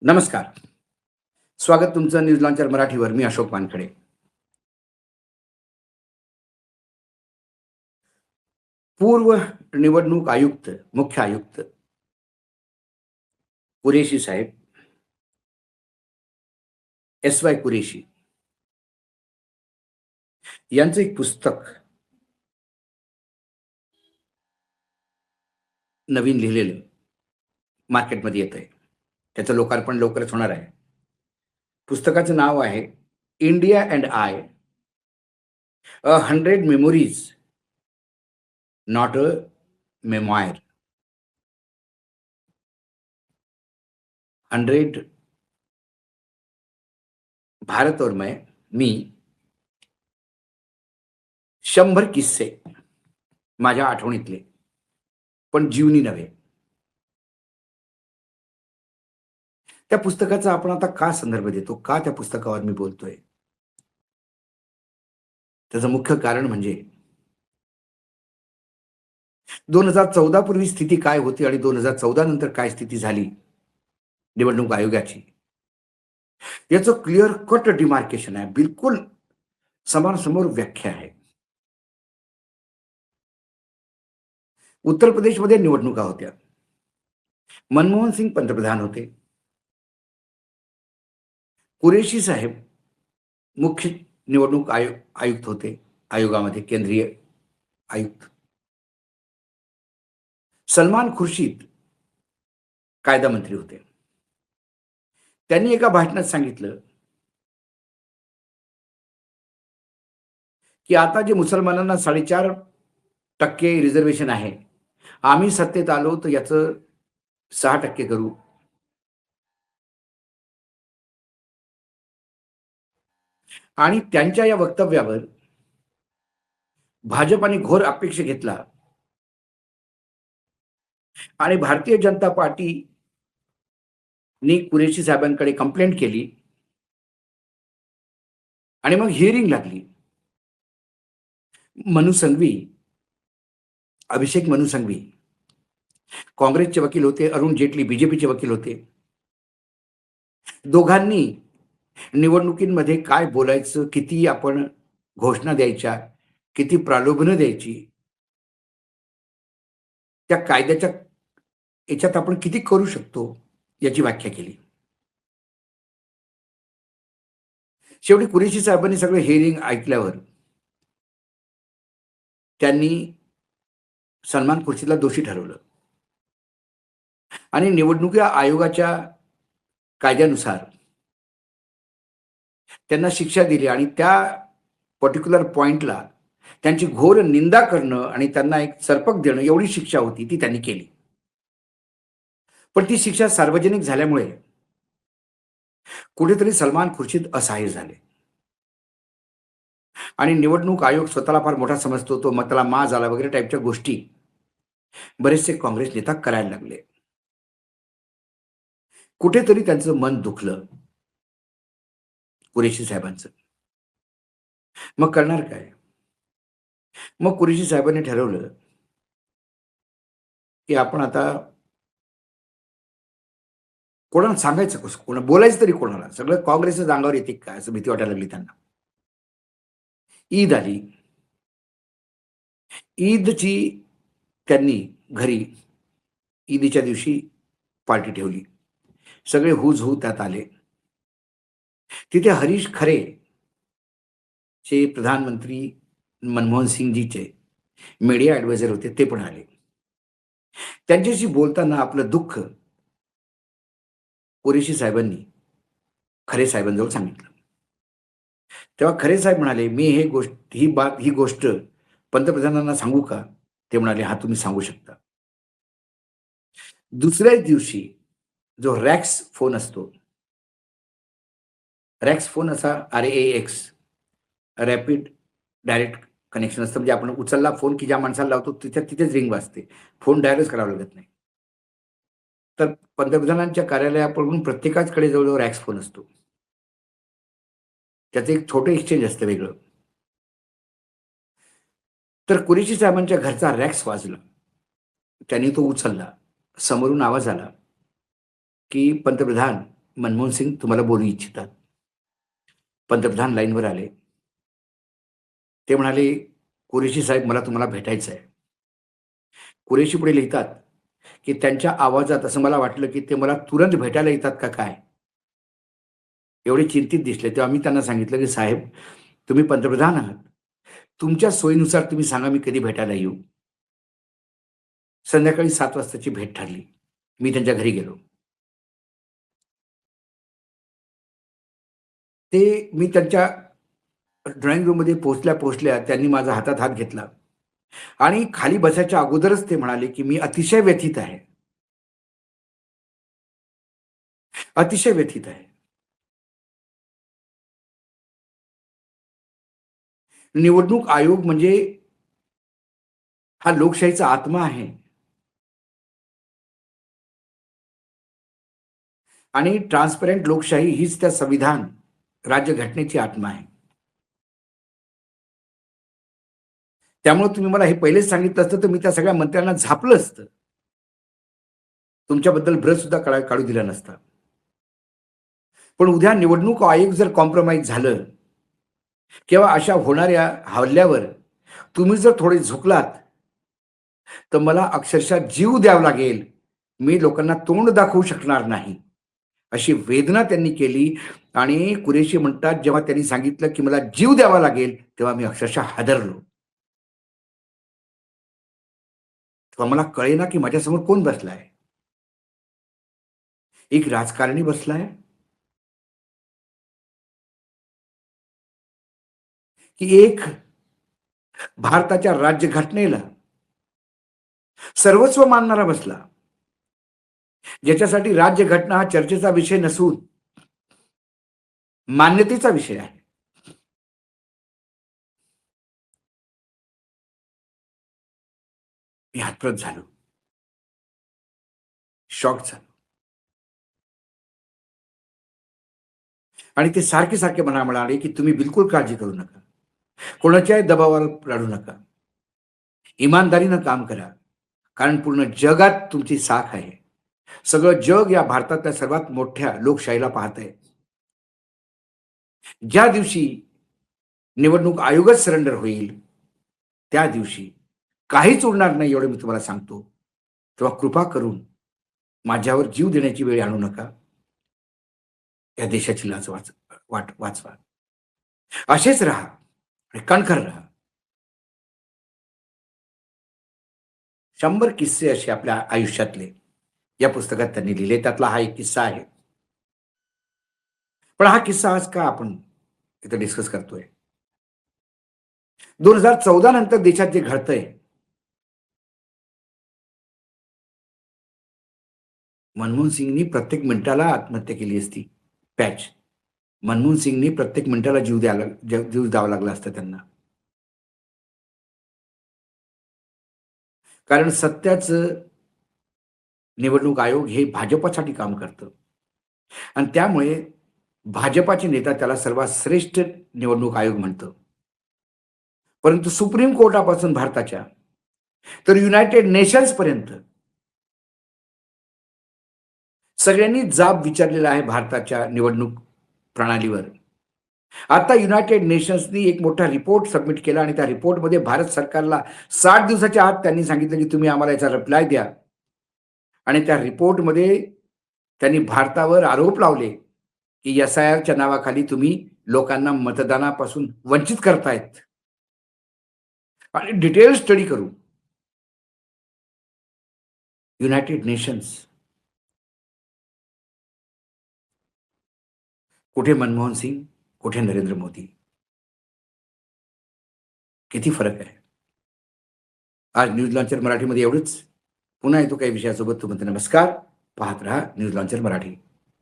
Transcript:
नमस्कार. स्वागत तुमचं न्यूज लॉन्चर मराठीवर. मी अशोक वानखडे. पूर्व निवडणूक आयुक्त, मुख्य आयुक्त कुरेशी साहेब, एस. वाय. कुरेशी यांचं एक पुस्तक नवीन लिहिलेलं मार्केटमध्ये येतंय. त्याचं लोकार्पण लवकरच होणार आहे. पुस्तकाचं नाव आहे India and I, a 100 memories, not a memoir. 100 Bharat और मी 100 किस्से माझ्या आठवणीतले, पण जीवनी नव्हे. त्या पुस्तकाचा आपण आता का संदर्भ देतो, का त्या पुस्तकावर मी बोलतोय? त्याचं मुख्य कारण म्हणजे 2014 पूर्वी स्थिती काय होती आणि 2014 नंतर काय स्थिती झाली निवडणूक आयोगाची, याचं क्लिअर कट डिमार्केशन आहे. बिलकुल समोरासमोर व्याख्या आहे. उत्तर प्रदेशमध्ये निवडणुका होत्या. मनमोहन सिंग पंतप्रधान होते. कुरेशी साहेब मुख्य निवडणूक आयुक्त होते आयोगामध्ये, केंद्रीय आयुक्त. सलमान खुर्शीद कायदा मंत्री होते. त्यांनी एका भाषणात सांगितलं की आता जे मुसलमानांना 4.5% रिझर्वेशन आहे, आम्ही सत्तेत आलो तर याचं 6% करू. आणि त्यांच्या या वक्तव्यावर भाजपाने घोर अपेक्षा घेतला आणि भारतीय जनता पार्टीनी कुरेशी साहेबांकडे कंप्लेंट केली आणि मग हिअरिंग लागली. मनु संघवी, अभिषेक मनु संघवी काँग्रेसचे वकील होते, अरुण जेटली बीजेपीचे वकील होते. दोघांनी निवडणुकीमध्ये काय बोलायचं, किती आपण घोषणा द्यायच्या, किती प्रलोभनं द्यायची, त्या कायद्याच्या याच्यात आपण किती करू शकतो याची व्याख्या केली. शेवटी कुरेशी साहेबांनी सगळं हिअरिंग ऐकल्यावर त्यांनी सलमान खुर्शीदला दोषी ठरवलं आणि निवडणूक आयोगाच्या कायद्यानुसार त्यांना शिक्षा दिली आणि त्या पर्टिक्युलर पॉइंटला त्यांची घोर निंदा करणं आणि त्यांना एक सरपक देणं, एवढी शिक्षा होती ती त्यांनी केली. पण ती शिक्षा सार्वजनिक झाल्यामुळे कुठेतरी सलमान खुर्शीद असहाय्य झाले आणि निवडणूक आयोग स्वतःला फार मोठा समजतो, तो मतला माज आला वगैरे टाईपच्या गोष्टी बरेचसे काँग्रेस नेता करायला लागले. कुठेतरी त्यांचं मन दुखलं कुरेशी साहेबांचं. मग करणार काय? मग कुरेशी साहेबांनी ठरवलं की आपण आता कोणाला सांगायचं कसं, कोणा बोलायचं तरी कोणाला? सगळं काँग्रेसच्या अंगावर येते काय, असं भीती वाटायला लागली त्यांना. ईद आली. ईदची त्यांनी घरी ईदीच्या दिवशी पार्टी ठेवली. सगळे हुजहू त्यात आले. तिथे हरीश खरे चे प्रधानमंत्री मनमोहन सिंगजीचे मीडिया ॲडवायझर होते, ते पण आले. त्यांच्याशी बोलताना आपलं दुःख कुरेशी साहेबांनी खरे साहेबांजवळ सांगितलं. तेव्हा खरे साहेब म्हणाले, मी ही गोष्ट पंतप्रधानांना सांगू का? ते म्हणाले, हा तुम्ही सांगू शकता. दुसऱ्याच दिवशी जो रॅक्स फोन असतो, रॅक्स फोन असा RAX, रॅपिड डायरेक्ट कनेक्शन असतं. म्हणजे आपण उचलला फोन की ज्या माणसाला लावतो तिथेच रिंग वाजते. फोन डायलच करावा लागत नाही. तर पंतप्रधानांच्या कार्यालयाकडून प्रत्येकाकडे जवळजवळ रॅक्स फोन असतो. त्याचं एक छोटं एक्सचेंज असतं वेगळं. तर कुरेशी साहेबांच्या घरचा रॅक्स वाजला. त्यांनी तो उचलला. समोरून आवाज आला की पंतप्रधान, मनमोहन सिंग तुम्हाला बोलू इच्छितात. पंतप्रधान लाईनवर आले. ते म्हणाले, "कुरेशी साहेब, मला तुम्हाला भेटायचं आहे." कुरेशी पुढे लिहितात, की त्यांच्या आवाजात असं मला वाटलं, की ते मला तुरंत भेटायला येतात का काय? एवढे चिंतित दिसले. तेव्हा मी त्यांना सांगितलं, की "साहेब, तुम्ही पंतप्रधान आहात. तुमच्या सोयीनुसार तुम्ही सांगा मी कधी भेटायला येऊ?" संध्याकाळी 7 वाजताची भेट ठरली. मी त्यांच्या घरी गेलो. मी त्यांच्या ड्रॉइंग रूममध्ये पोहोचल्या-पोहोचल्या त्यांनी माझा हातात हात घेतला आणि खाली बसायच्या अगोदरच ते म्हणाले, की "मी अतिशय व्यथित आहे. अतिशय व्यथित आहे. निवडणूक आयोग म्हणजे हा लोकशाहीचा आत्मा आहे आणि ट्रान्सपरंट लोकशाही हीच त्या संविधान, राज्यघटनेची आत्मा आहे. त्यामुळे तुम्ही मला हे पहिलेच सांगितलं असतं, तर मी त्या सगळ्या मंत्र्यांना झापलं असतं. तुमच्याबद्दल ब्रश सुद्धा काढू दिला नसता. पण उद्या निवडणूक आयोग जर कॉम्प्रोमाईज झालं किंवा अशा होणाऱ्या हल्ल्यावर तुम्ही जर थोडे झुकलात, तर मला अक्षरशः जीव द्यावा लागेल. मी लोकांना तोंड दाखवू शकणार नाही. अशी वेदना त्यांनी केली आणि कुरेशी म्हणतात, जेव्हा त्यांनी सांगितलं, की मला जीव द्यावा लागेल, तेव्हा मी अक्षरशः हादरलो. तेव्हा मला कळेना, की माझ्यासमोर कोण बसलाय? एक राजकारणी बसलाय, की एक भारताच्या राज्यघटनेला सर्वस्व मानणारा बसला, ज्याच्यासाठी राज्यघटना हा चर्चेचा विषय नसून मान्यतेचा विषय आहे. मी हातप्रत झालो, शॉक झालो आणि ते सारखे-सारखे मला म्हणाले, की "तुम्ही बिलकुल काळजी करू नका. कोणाच्याही दबावाला लढू नका. इमानदारीनं काम करा. कारण पूर्ण जगात तुमची साथ आहे. सगळं जग या भारतातल्या सर्वात मोठ्या लोकशाहीला पाहतंय. ज्या दिवशी निवडणूक आयोगच सरेंडर होईल, त्या दिवशी काहीच उरणार नाही एवढं मी तुम्हाला सांगतो. तेव्हा कृपा करून माझ्यावर जीव देण्याची वेळ आणू नका. या देशाची लाज वाचवा. असेच राहा आणि कणखर राहा." 100 किस्से असे आपल्या आयुष्यातले या पुस्तकात त्यांनी लिहिले. त्यातला हा एक किस्सा आहे. पण हा किस्सा आज का आपण इथे डिस्कस करतोय? 2014 नंतर देशात जे घडतंय, मनमोहन सिंगनी प्रत्येक मिनिटाला आत्महत्या केली असती. पॅच. मनमोहन सिंगनी प्रत्येक मिनिटाला जीव द्यावा लागला असता त्यांना. कारण सत्याचं निवडणूक आयोग हे भाजपसाठी काम करतं आणि त्यामुळे भाजपाचे नेता त्याला सर्वात श्रेष्ठ निवडणूक आयोग म्हणतं. परंतु सुप्रीम कोर्टापासून भारताच्या तर युनायटेड नेशन्सपर्यंत सगळ्यांनी जाब विचारलेला आहे भारताच्या निवडणूक प्रणालीवर. आता युनायटेड नेशन्सनी एक मोठा रिपोर्ट सबमिट केला आणि त्या रिपोर्टमध्ये भारत सरकारला 60 दिवसाच्या आत त्यांनी सांगितलं, की तुम्ही आम्हाला याचा रिप्लाय द्या. आणि त्या रिपोर्टमध्ये त्यांनी भारतावर आरोप लावले, की एस-आय-आरच्या नावाखाली तुम्ही लोकांना मतदानापासून वंचित करतायत. आणि डिटेल स्टडी करू. युनायटेड नेशन्स, कुठे मनमोहन सिंग, कुठे नरेंद्र मोदी. किती फरक आहे. आज न्यूज लॉन्चर मराठीमध्ये एवढंच. पुन्हा येतो काही विषयासोबत. तोपर्यंत नमस्कार. पाहत रहा न्यूज लॉन्चर मराठी.